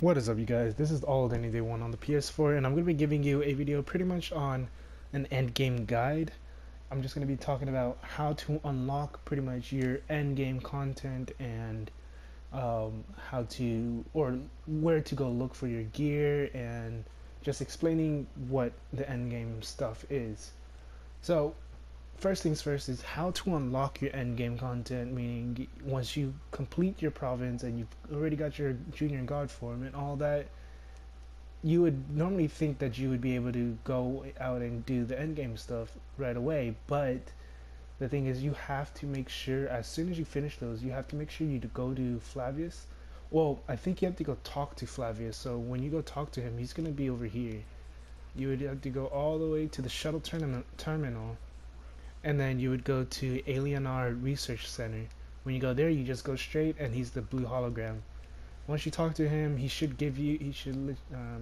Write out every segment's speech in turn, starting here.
What is up, you guys? This is All Any Day One on the PS4, and I'm going to be giving you a video pretty much on an endgame guide. I'm just going to be talking about how to unlock pretty much your endgame content and how to, or where to go look for your gear, and just explaining what the endgame stuff is. So, first things first is how to unlock your endgame content, meaning once you complete your province and you've already got your junior god form and all that, you would normally think that you would be able to go out and do the endgame stuff right away, but the thing is you have to make sure as soon as you finish those, you have to make sure you go to Flavius. Well, I think you have to go talk to Flavius, so when you go talk to him, he's going to be over here. You would have to go all the way to the shuttle terminal, and then you would go to Alienar Research Center. When you go there, you just go straight, and he's the blue hologram. Once you talk to him, he should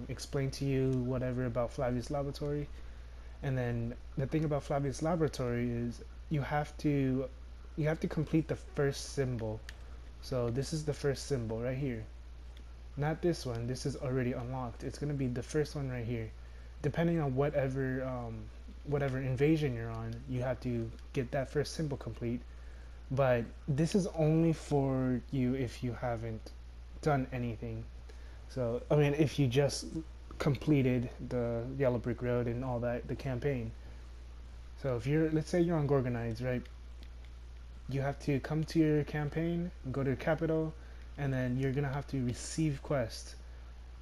explain to you whatever about Flavius Laboratory. And then the thing about Flavius Laboratory is you have to complete the first symbol. So this is the first symbol right here. Not this one. This is already unlocked. It's gonna be the first one right here. Depending on whatever invasion you're on, you have to get that first symbol complete. But this is only for you if you haven't done anything. So I mean, if you just completed the Yellow Brick Road and all that, the campaign. So if you're, let's say you're on Gorgonides, right? You have to come to your campaign, go to the capital, and then you're gonna have to receive quests.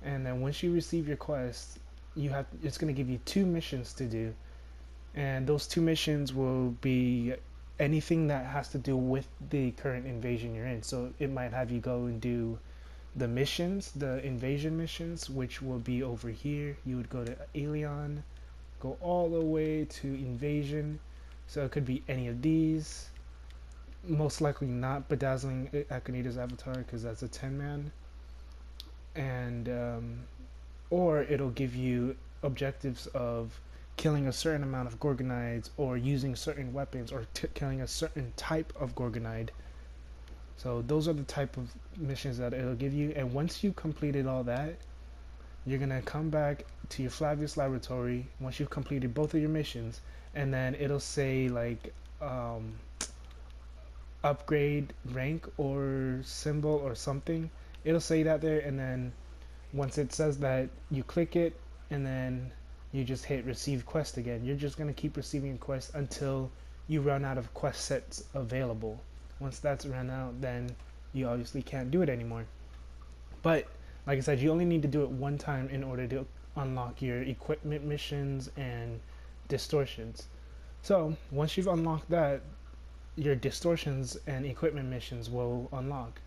And then once you receive your quest, it's gonna give you 2 missions to do, and those 2 missions will be anything that has to do with the current invasion you're in. So it might have you go and do the missions, the invasion missions, which will be over here. You would go to Alien, go all the way to invasion. So it could be any of these. Most likely not Bedazzling Akonita's avatar, because that's a 10-man. And or it'll give you objectives of killing a certain amount of Gorgonides, or using certain weapons, or killing a certain type of Gorgonide. So those are the type of missions that it'll give you, and once you completed all that, you're gonna come back to your Flavius Laboratory once you've completed both of your missions, and then it'll say like upgrade rank or symbol or something. It'll say that there, and then once it says that, you click it, and then you just hit receive quest again. You're just gonna keep receiving quests until you run out of quest sets available. Once that's run out, then you obviously can't do it anymore. But like I said, you only need to do it one time in order to unlock your equipment missions and distortions. So once you've unlocked that, your distortions and equipment missions will unlock.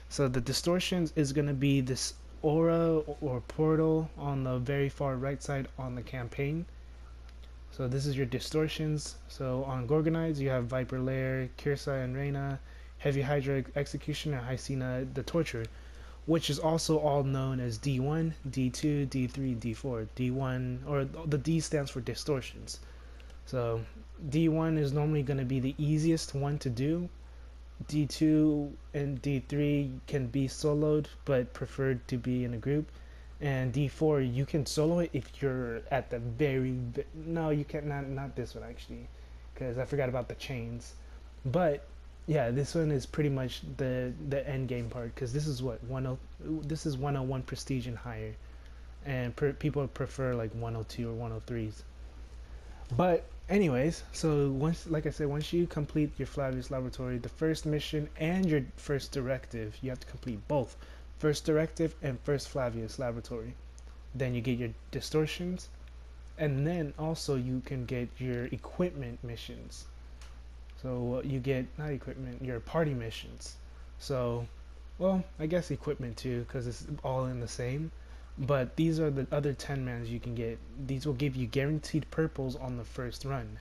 So the distortions is going to be this aura or portal on the very far right side on the campaign. So this is your distortions. So on Gorgonides, you have Viper Lair, Kirsa and Reyna, Heavy Hydra Executioner, Hysina the Torturer, which is also all known as D1, D2, D3, D4. D1, or the D stands for distortions. So D1 is normally going to be the easiest one to do. D2 and D3 can be soloed, but preferred to be in a group. And D4, you can solo it if you're at the no, you can't, not this one actually, because I forgot about the chains. But yeah, this one is pretty much the end game part, because this is what this is 101 prestige and higher, and people prefer like 102 or 103s. But anyways, so once, like I said, once you complete your Flavius Laboratory, the first mission and your first directive, you have to complete both. First directive and first Flavius Laboratory. Then you get your distortions, and then also you can get your equipment missions. So you get, not equipment, your party missions. So, well, I guess equipment too, because it's all in the same. But these are the other 10 mans you can get. These will give you guaranteed purples on the first run.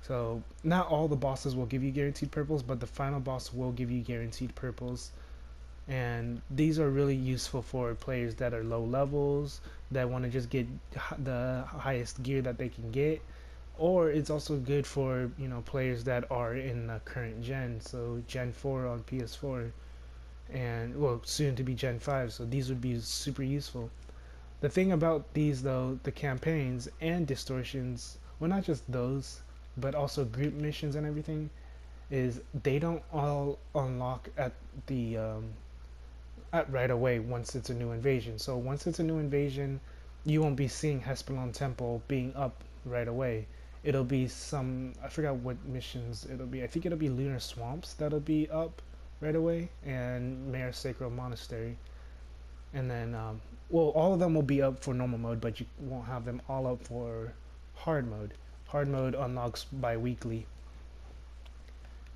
So not all the bosses will give you guaranteed purples, but the final boss will give you guaranteed purples. And these are really useful for players that are low levels, that want to just get the highest gear that they can get, or it's also good for, you know, players that are in the current gen, so Gen 4 on PS4. and well, soon to be Gen 5, so these would be super useful. The thing about these though, the campaigns and distortions, well, not just those, but also group missions and everything, is they don't all unlock at the at right away once it's a new invasion. So once it's a new invasion, you won't be seeing Hespelon Temple being up right away. It'll be some, I forgot what missions it'll be. I think it'll be Lunar Swamps that'll be up right away, and Mayor Sacred Monastery. And then well, all of them will be up for normal mode, but you won't have them all up for hard mode. Hard mode unlocks bi-weekly.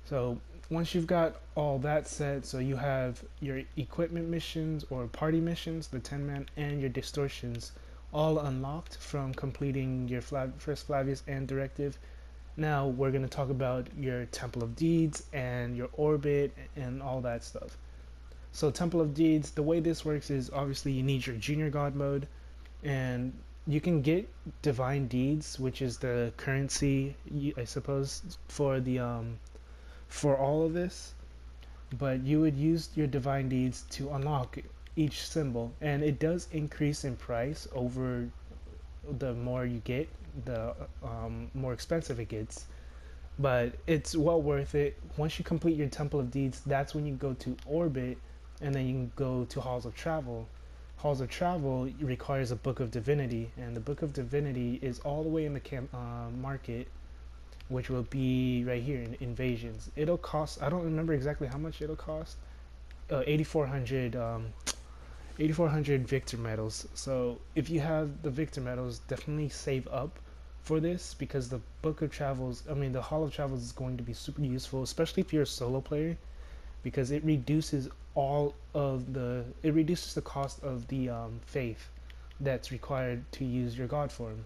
So once you've got all that set, so you have your equipment missions or party missions, the 10-man, and your distortions all unlocked from completing your first Flavius and directive. Now we're going to talk about your Temple of Deeds and your orbit and all that stuff. So Temple of Deeds, the way this works is obviously you need your junior god mode, and you can get divine deeds, which is the currency, I suppose, for the for all of this. But you would use your divine deeds to unlock each symbol, and it does increase in price over the more you get, the more expensive it gets. But it's well worth it. Once you complete your Temple of Deeds, that's when you go to orbit, and then you can go to Halls of Travel. Halls of Travel requires a Book of Divinity, and the Book of Divinity is all the way in the market, which will be right here in Invasions. It'll cost, I don't remember exactly how much it'll cost, 8,400 Victor medals. So if you have the Victor medals, definitely save up for this, because the Book of Travels, I mean the Hall of Travels, is going to be super useful, especially if you're a solo player, because it reduces the cost of the faith that's required to use your god form.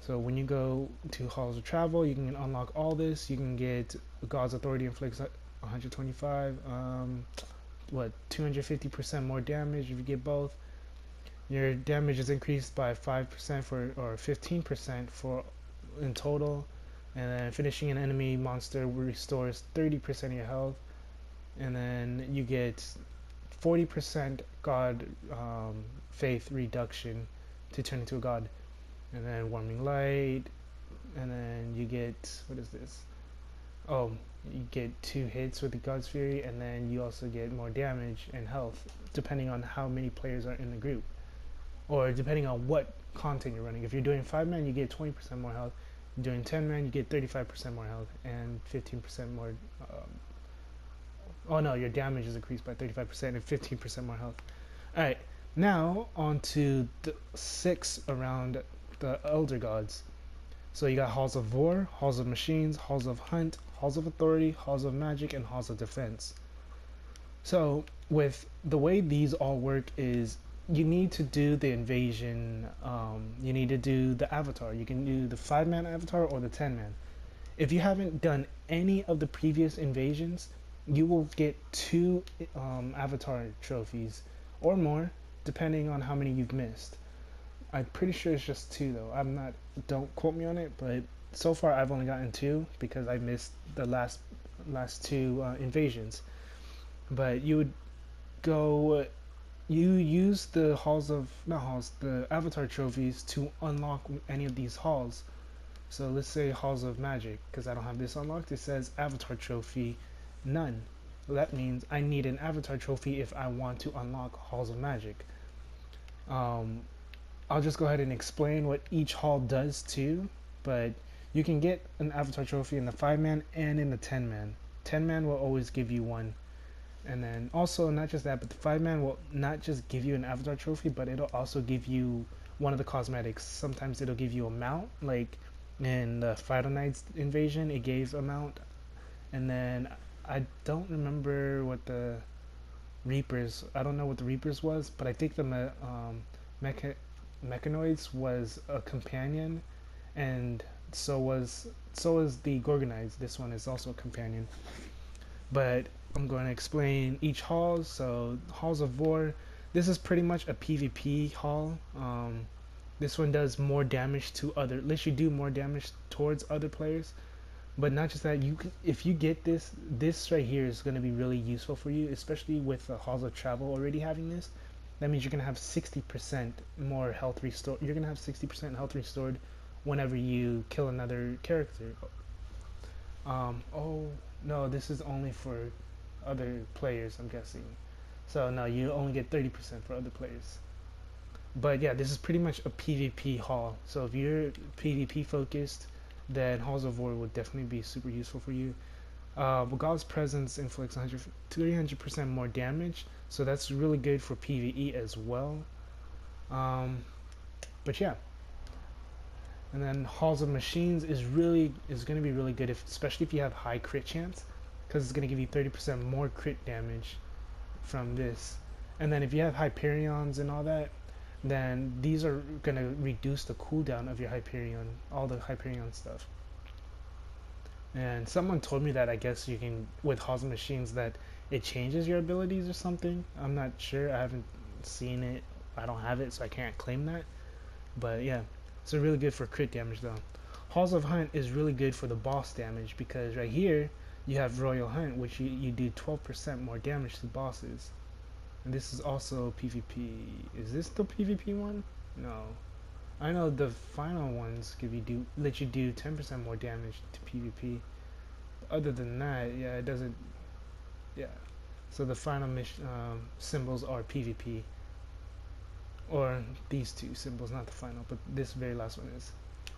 So when you go to Halls of Travel, you can unlock all this. You can get God's Authority inflicts 125, 250% more damage if you get both. Your damage is increased by 5% or 15% for in total, and then finishing an enemy monster restores 30% of your health, and then you get 40% God faith reduction to turn into a god, and then warming light, and then you get, what is this? Oh, you get 2 hits with the God's Fury, and then you also get more damage and health depending on how many players are in the group, or depending on what content you're running. If you're doing 5-man, you get 20% more health. Doing 10-man, you get 35% more health and 15% more. Oh no, your damage is increased by 35% and 15% more health. Alright, now on to the 6 around the Elder Gods. So you got Halls of War, Halls of Machines, Halls of Hunt, Halls of Authority, Halls of Magic, and Halls of Defense. So with the way these all work is, you need to do the invasion, you need to do the avatar. You can do the 5-man avatar or the 10-man. If you haven't done any of the previous invasions, you will get 2 avatar trophies or more, depending on how many you've missed. I'm pretty sure it's just 2 though. Don't quote me on it, but so far I've only gotten 2 because I missed the last 2 invasions. But you would go, you use the the avatar trophies to unlock any of these halls. So let's say Halls of Magic, because I don't have this unlocked. It says avatar trophy none. Well, that means I need an avatar trophy if I want to unlock Halls of Magic. I'll just go ahead and explain what each hall does too, but you can get an avatar trophy in the 5-man and in the 10-man. 10-man will always give you one. And then also, not just that, but the 5-man will not just give you an avatar trophy, but it'll also give you one of the cosmetics. Sometimes it'll give you a mount, like in the Final Knights invasion, it gave a mount. And then I don't remember what the Reapers, I don't know what the Reapers was, but I think the Mechanoids was a companion, and so is the Gorgonites. This one is also a companion. But I'm going to explain each hall. So Halls of War, this is pretty much a PvP hall. This one does more damage to lets you do more damage towards other players, But not just that, you can, if you get this right here is going to be really useful for you, especially with the Halls of Travel already having this. That means you're going to have 60% more health restored. You're going to have 60% health restored whenever you kill another character. Oh no, this is only for other players, I'm guessing. So no, you only get 30% for other players. But yeah, this is pretty much a PvP haul. So if you're PvP focused, then Halls of War would definitely be super useful for you. God's Presence inflicts 300% more damage, so that's really good for PvE as well. But yeah, and then Halls of Machines is going to be really good, especially if you have high crit chance, because it's going to give you 30% more crit damage from this. And then if you have Hyperions and all that, then these are going to reduce the cooldown of your Hyperion, all the Hyperion stuff. And someone told me that I guess you can, with Halls of Machines, that it changes your abilities or something. I'm not sure. I haven't seen it. I don't have it, so I can't claim that. But yeah, it's really good for crit damage though. Halls of Hunt is really good for the boss damage, because right here you have Royal Hunt, which you do 12% more damage to bosses. And this is also PvP. Is this the PvP one? No. I know the final ones let you do 10% more damage to PvP. Other than that, yeah, it doesn't. Yeah. So the final symbols are PvP. Or these two symbols, not the final, but this very last one is.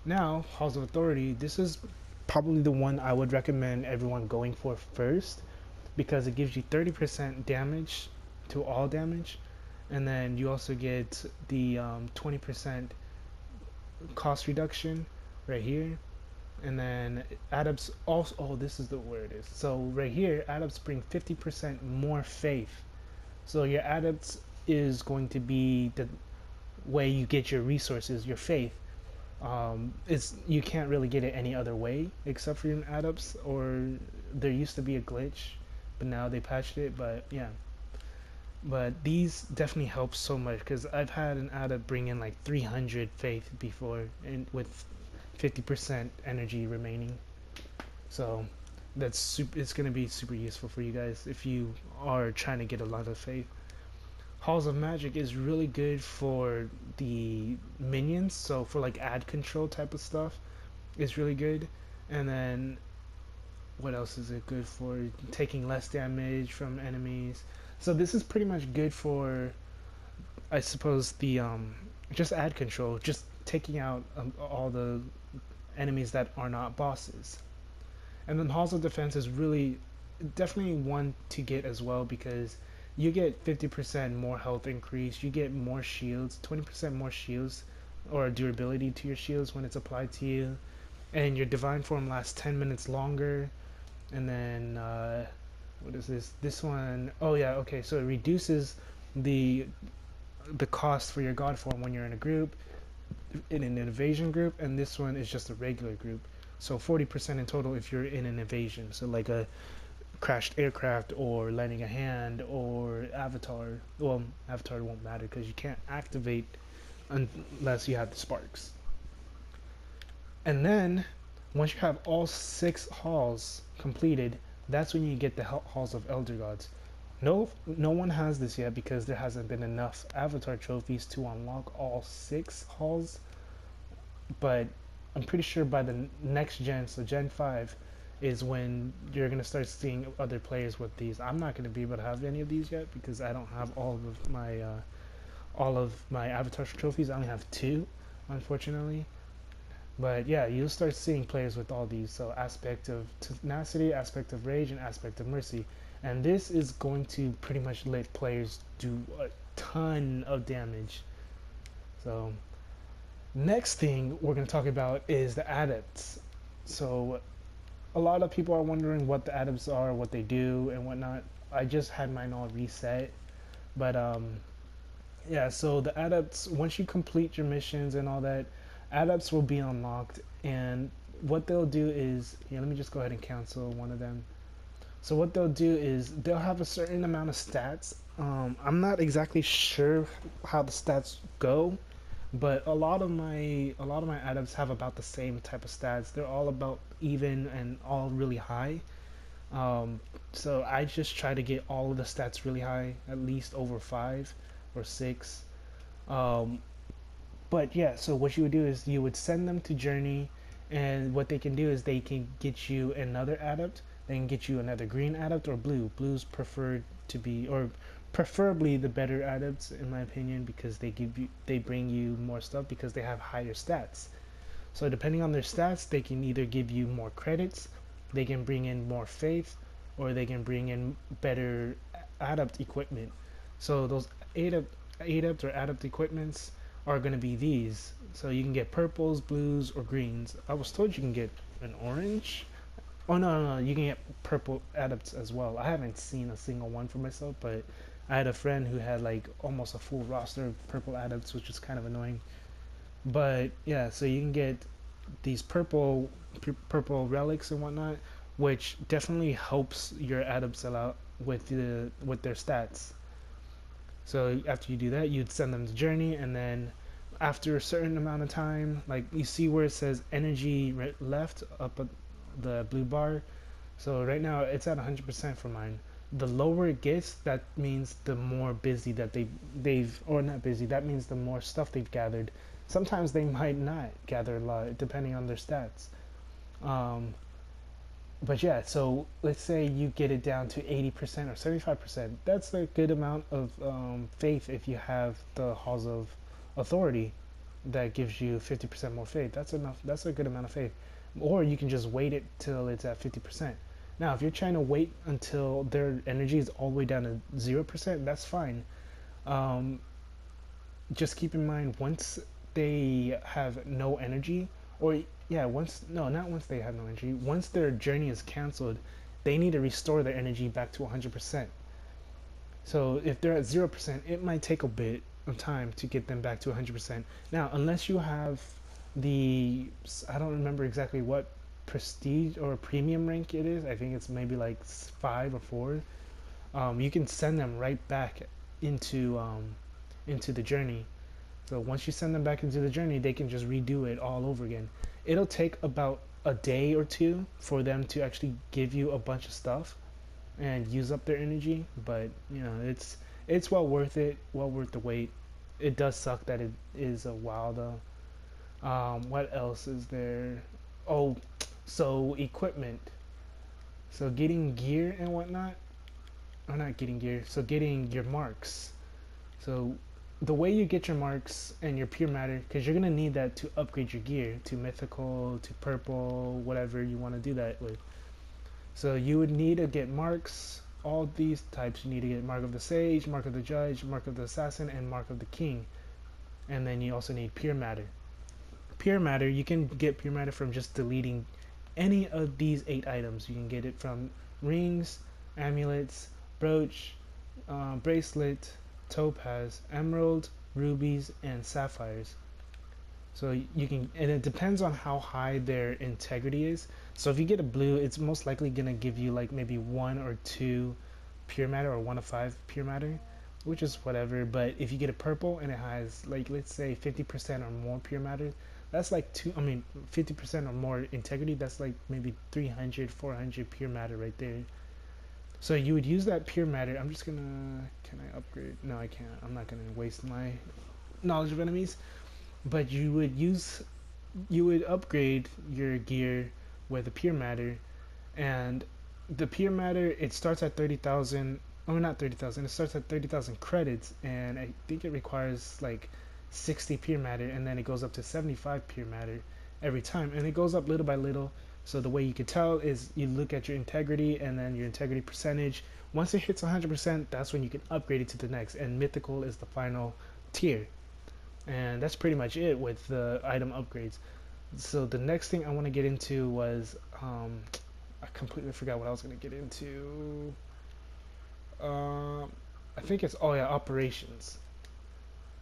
Now, Halls of Authority. This is probably the one I would recommend everyone going for first, because it gives you 30% damage to all damage, and then you also get the 20% cost reduction right here. And then Adepts also, oh, this is the where it is. So right here, Adepts bring 50% more faith. So your Adepts is going to be the way you get your resources, your faith. You can't really get it any other way except for your Adepts, or there used to be a glitch, but now they patched it. But yeah, but these definitely help so much, because I've had an Adept bring in like 300 faith before, and with 50% energy remaining. So it's going to be super useful for you guys if you are trying to get a lot of faith. Halls of Magic is really good for the minions, so for like ad control type of stuff, it's really good. And then what else is it good for? Taking less damage from enemies. So this is pretty much good for, I suppose, the just ad control, just taking out all the enemies that are not bosses. And then Halls of Defense is really definitely one to get as well, because you get 50% more health increase, you get more shields, 20% more shields or durability to your shields when it's applied to you, and your Divine Form lasts 10 minutes longer. And then what is this? This one, oh yeah, okay, so it reduces the cost for your God Form when you're in a group, in an invasion group, and this one is just a regular group. So 40% in total if you're in an invasion, so like a crashed aircraft or lending a hand or Avatar. Well, Avatar won't matter because you can't activate unless you have the sparks. And then once you have all 6 halls completed, that's when you get the halls of Elder Gods. No one has this yet, because there hasn't been enough Avatar trophies to unlock all 6 halls, but I'm pretty sure by the next gen, so Gen 5, is when you're going to start seeing other players with these. I'm not going to be able to have any of these yet, because I don't have all of my Avatar trophies. I only have 2, unfortunately. But yeah, you'll start seeing players with all these. So Aspect of Tenacity, Aspect of Rage, and Aspect of Mercy. And this is going to pretty much let players do a ton of damage. So next thing we're going to talk about is the Adepts. So a lot of people are wondering what the Adepts are, what they do, and whatnot. I just had mine all reset. But yeah, so the Adepts, once you complete your missions and all that, Adepts will be unlocked, and what they'll do is, yeah, let me just go ahead and cancel one of them. So what they'll do is they'll have a certain amount of stats. I'm not exactly sure how the stats go, but a lot of my adepts have about the same type of stats. They're all about even and all really high. Um, so I just try to get all of the stats really high, at least over 5 or 6. Um, but yeah, so what you would do is you would send them to Journey, and what they can do is they can get you another adept. They can get you another green adept or blue. Blue's preferred to be, or preferably the better adepts in my opinion, because they bring you more stuff because they have higher stats. So depending on their stats, they can either give you more credits, they can bring in more faith, or they can bring in better adept equipment. So those adept or adept equipments are going to be these. So you can get purples, blues, or greens. I was told you can get an orange. Oh no, you can get purple adepts as well. I haven't seen a single one for myself, but I had a friend who had like almost a full roster of purple adepts, which is kind of annoying. But yeah, so you can get these purple relics and whatnot, which definitely helps your adepts a lot with their stats. So after you do that, you'd send them to Journey, and then after a certain amount of time, like you see where it says energy left up at the blue bar. So right now it's at 100% for mine. The lower it gets, that means the more busy that they've or not busy. That means the more stuff they've gathered. Sometimes they might not gather a lot depending on their stats. Um, but yeah, so let's say you get it down to 80% or 75%. That's a good amount of faith if you have the Halls of Authority that gives you 50% more faith. That's enough. That's a good amount of faith. Or you can just wait it till it's at 50%. Now, if you're trying to wait until their energy is all the way down to 0%, that's fine. Um, just keep in mind, once they have no energy, or yeah, once no, not once they have no energy, once their journey is canceled, they need to restore their energy back to 100%. So if they're at 0%, it might take a bit of time to get them back to 100%. Now, unless you have the, I don't remember exactly what prestige or premium rank it is. I think it's maybe like 5 or 4. You can send them right back into the journey. So once you send them back into the journey, they can just redo it all over again. It'll take about a day or two for them to actually give you a bunch of stuff and use up their energy, but you know, it's well worth it, well worth the wait. It does suck that it is a while though. What else is there? Oh, so equipment. So getting gear and whatnot, or not getting gear, so getting your marks. So the way you get your marks and your pure matter, because you're gonna need that to upgrade your gear to mythical, to purple, whatever you want to do that with. So you would need to get marks, all these types. You need to get Mark of the Sage, Mark of the Judge, Mark of the Assassin, and Mark of the King. And then you also need pure matter. Pure matter, you can get pure matter from just deleting any of these 8 items. You can get it from rings, amulets, brooch, bracelet, topaz, emerald, rubies, and sapphires. So you can, and it depends on how high their integrity is. So if you get a blue, it's most likely gonna give you like maybe 1 or 2 pure matter, or 1 of 5 pure matter, which is whatever. But if you get a purple and it has like, let's say 50% or more pure matter, that's like 50% or more integrity, that's like maybe 300, 400 pure matter right there. So you would use that pure matter. I'm just gonna, can I upgrade? No, I can't. I'm not gonna waste my knowledge of enemies. But you would upgrade your gear with the pure matter, and the pure matter, it starts at 30,000. Oh, not 30,000. It starts at 30,000 credits, and I think it requires like 60 pure matter, and then it goes up to 75 pure matter every time, and it goes up little by little. So the way you can tell is you look at your integrity and then your integrity percentage. Once it hits 100%, that's when you can upgrade it to the next, and mythical is the final tier. And that's pretty much it with the item upgrades. So the next thing I want to get into was I completely forgot what I was going to get into. I think it's, oh yeah, operations.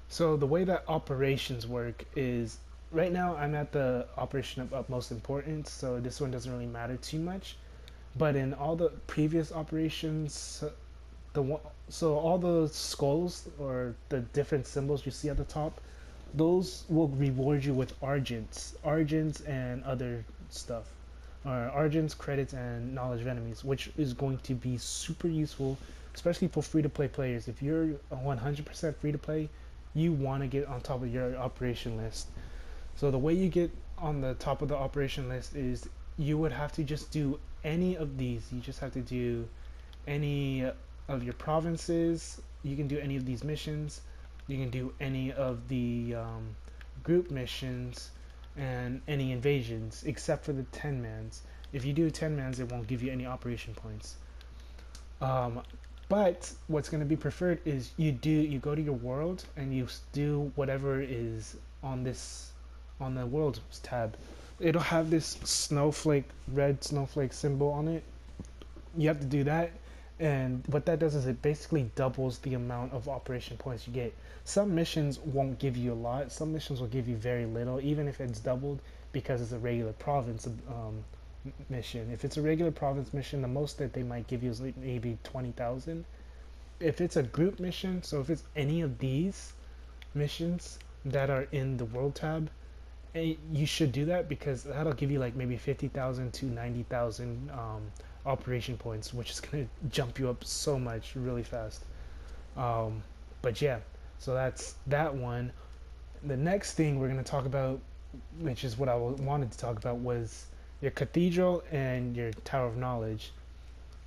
So the way that operations work is, right now I'm at the operation of utmost importance, so this one doesn't really matter too much. But in all the previous operations, so all the skulls or the different symbols you see at the top, those will reward you with argents and other stuff, or argents, credits, and knowledge of enemies, which is going to be super useful, especially for free-to-play players. If you're 100% free-to-play, you want to get on top of your operation list. So the way you get on the top of the operation list is you would have to just do any of these. You just have to do any of your provinces. You can do any of these missions. You can do any of the group missions and any invasions, except for the 10 mans. If you do 10 mans, it won't give you any operation points. But what's going to be preferred is you go to your world and you do whatever is on the world tab. It'll have this red snowflake symbol on it. You have to do that, and what that does is it basically doubles the amount of operation points you get. Some missions won't give you a lot. Some missions will give you very little, even if it's doubled, because it's a regular province mission. If it's a regular province mission, the most that they might give you is like maybe 20,000. If it's a group mission, so if it's any of these missions that are in the world tab, you should do that, because that'll give you like maybe 50,000 to 90,000 operation points, which is going to jump you up so much really fast. But yeah, so that's that one. The next thing we're going to talk about, which is what I wanted to talk about, was your cathedral and your tower of knowledge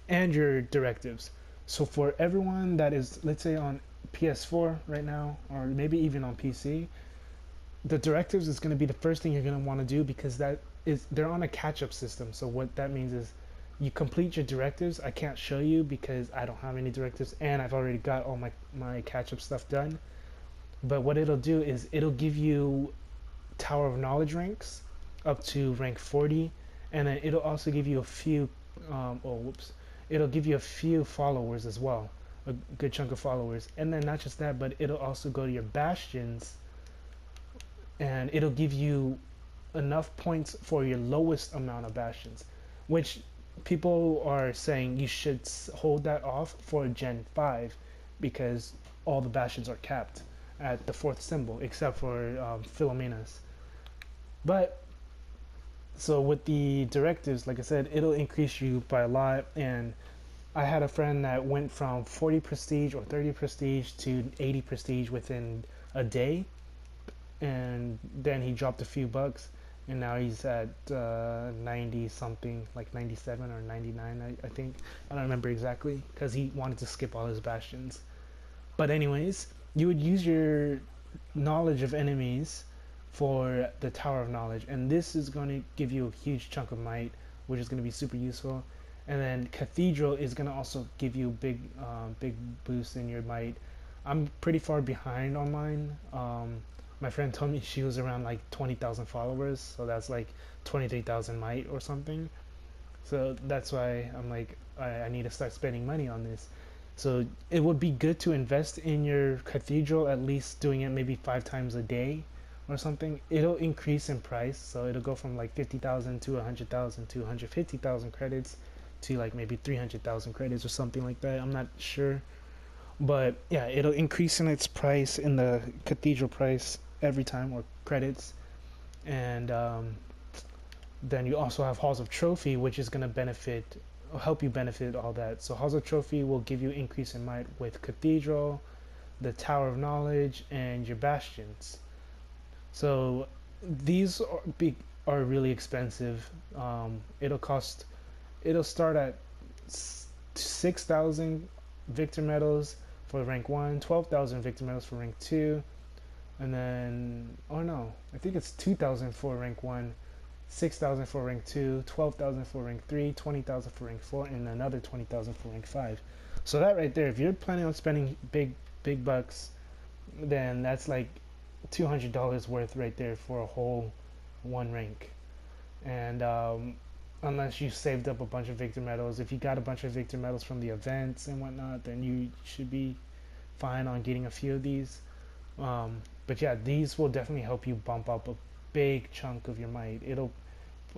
and your directives. So for everyone that is, let's say, on PS4 right now, or maybe even on PC, the directives is going to be the first thing you're going to want to do, because they're on a catch-up system. So what that means is you complete your directives. I can't show you because I don't have any directives, and I've already got all my catch-up stuff done. But what it'll do is it'll give you Tower of Knowledge ranks up to rank 40, and then it'll also give you a few it'll give you a few followers as well, a good chunk of followers. And then not just that, but it'll also go to your bastions, and it'll give you enough points for your lowest amount of bastions, which people are saying you should hold that off for Gen 5, because all the bastions are capped at the 4th symbol, except for Philomena's. But so with the directives, like I said, it'll increase you by a lot. And I had a friend that went from 40 prestige or 30 prestige to 80 prestige within a day, and then he dropped a few bucks, and now he's at 90 something, like 97 or 99, I think. I don't remember exactly, because he wanted to skip all his bastions. But anyways, you would use your knowledge of enemies for the Tower of Knowledge, and this is going to give you a huge chunk of might, which is going to be super useful. And then Cathedral is going to also give you big boost in your might. I'm pretty far behind on mine. My friend told me she was around like 20,000 followers, so that's like 23,000 might or something. So that's why I'm like, I need to start spending money on this. So it would be good to invest in your Cathedral, at least doing it maybe 5 times a day or something. It'll increase in price, so it'll go from like 50,000 to 100,000 to 150,000 credits to like maybe 300,000 credits or something like that. I'm not sure, but yeah, it'll increase in its price, in the Cathedral price every time, or credits. And then you also have Halls of Trophy, which is going to help you benefit all that. So Halls of Trophy will give you increase in might with Cathedral, the Tower of Knowledge, and your bastions. So these are really expensive. It'll start at 6,000 victor medals for rank 1, 12,000 victor medals for rank 2, and then, oh no, I think it's 2,000 for rank 1, 6,000 for rank 2, 12,000 for rank 3, 20,000 for rank 4, and another 20,000 for rank 5. So that right there, if you're planning on spending big bucks, then that's like $200 worth right there for a whole 1 rank. And unless you saved up a bunch of victor medals, if you got a bunch of victor medals from the events and whatnot, then you should be fine on getting a few of these. But yeah, these will definitely help you bump up a big chunk of your might.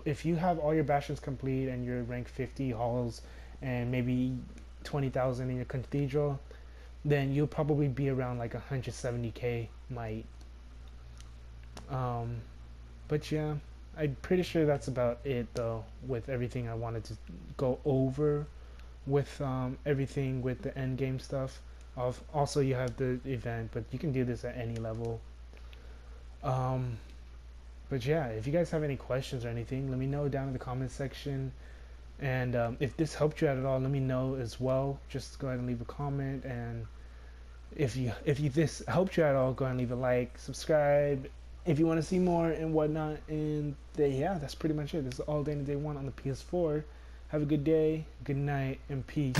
If you have all your bastions complete and you're rank 50 halls and maybe 20,000 in your Cathedral, then you'll probably be around like 170k might. But yeah, I'm pretty sure that's about it though, with everything I wanted to go over with everything with the end game stuff. Also, you have the event, but you can do this at any level. Um, but yeah, if you guys have any questions or anything, let me know down in the comment section. And if this helped you out at all, let me know as well. Just go ahead and leave a comment. And if you this helped you out at all, go ahead and leave a like, subscribe if you want to see more and whatnot. And yeah, that's pretty much it. This is all day and day one on the PS4. Have a good day, good night, and peace.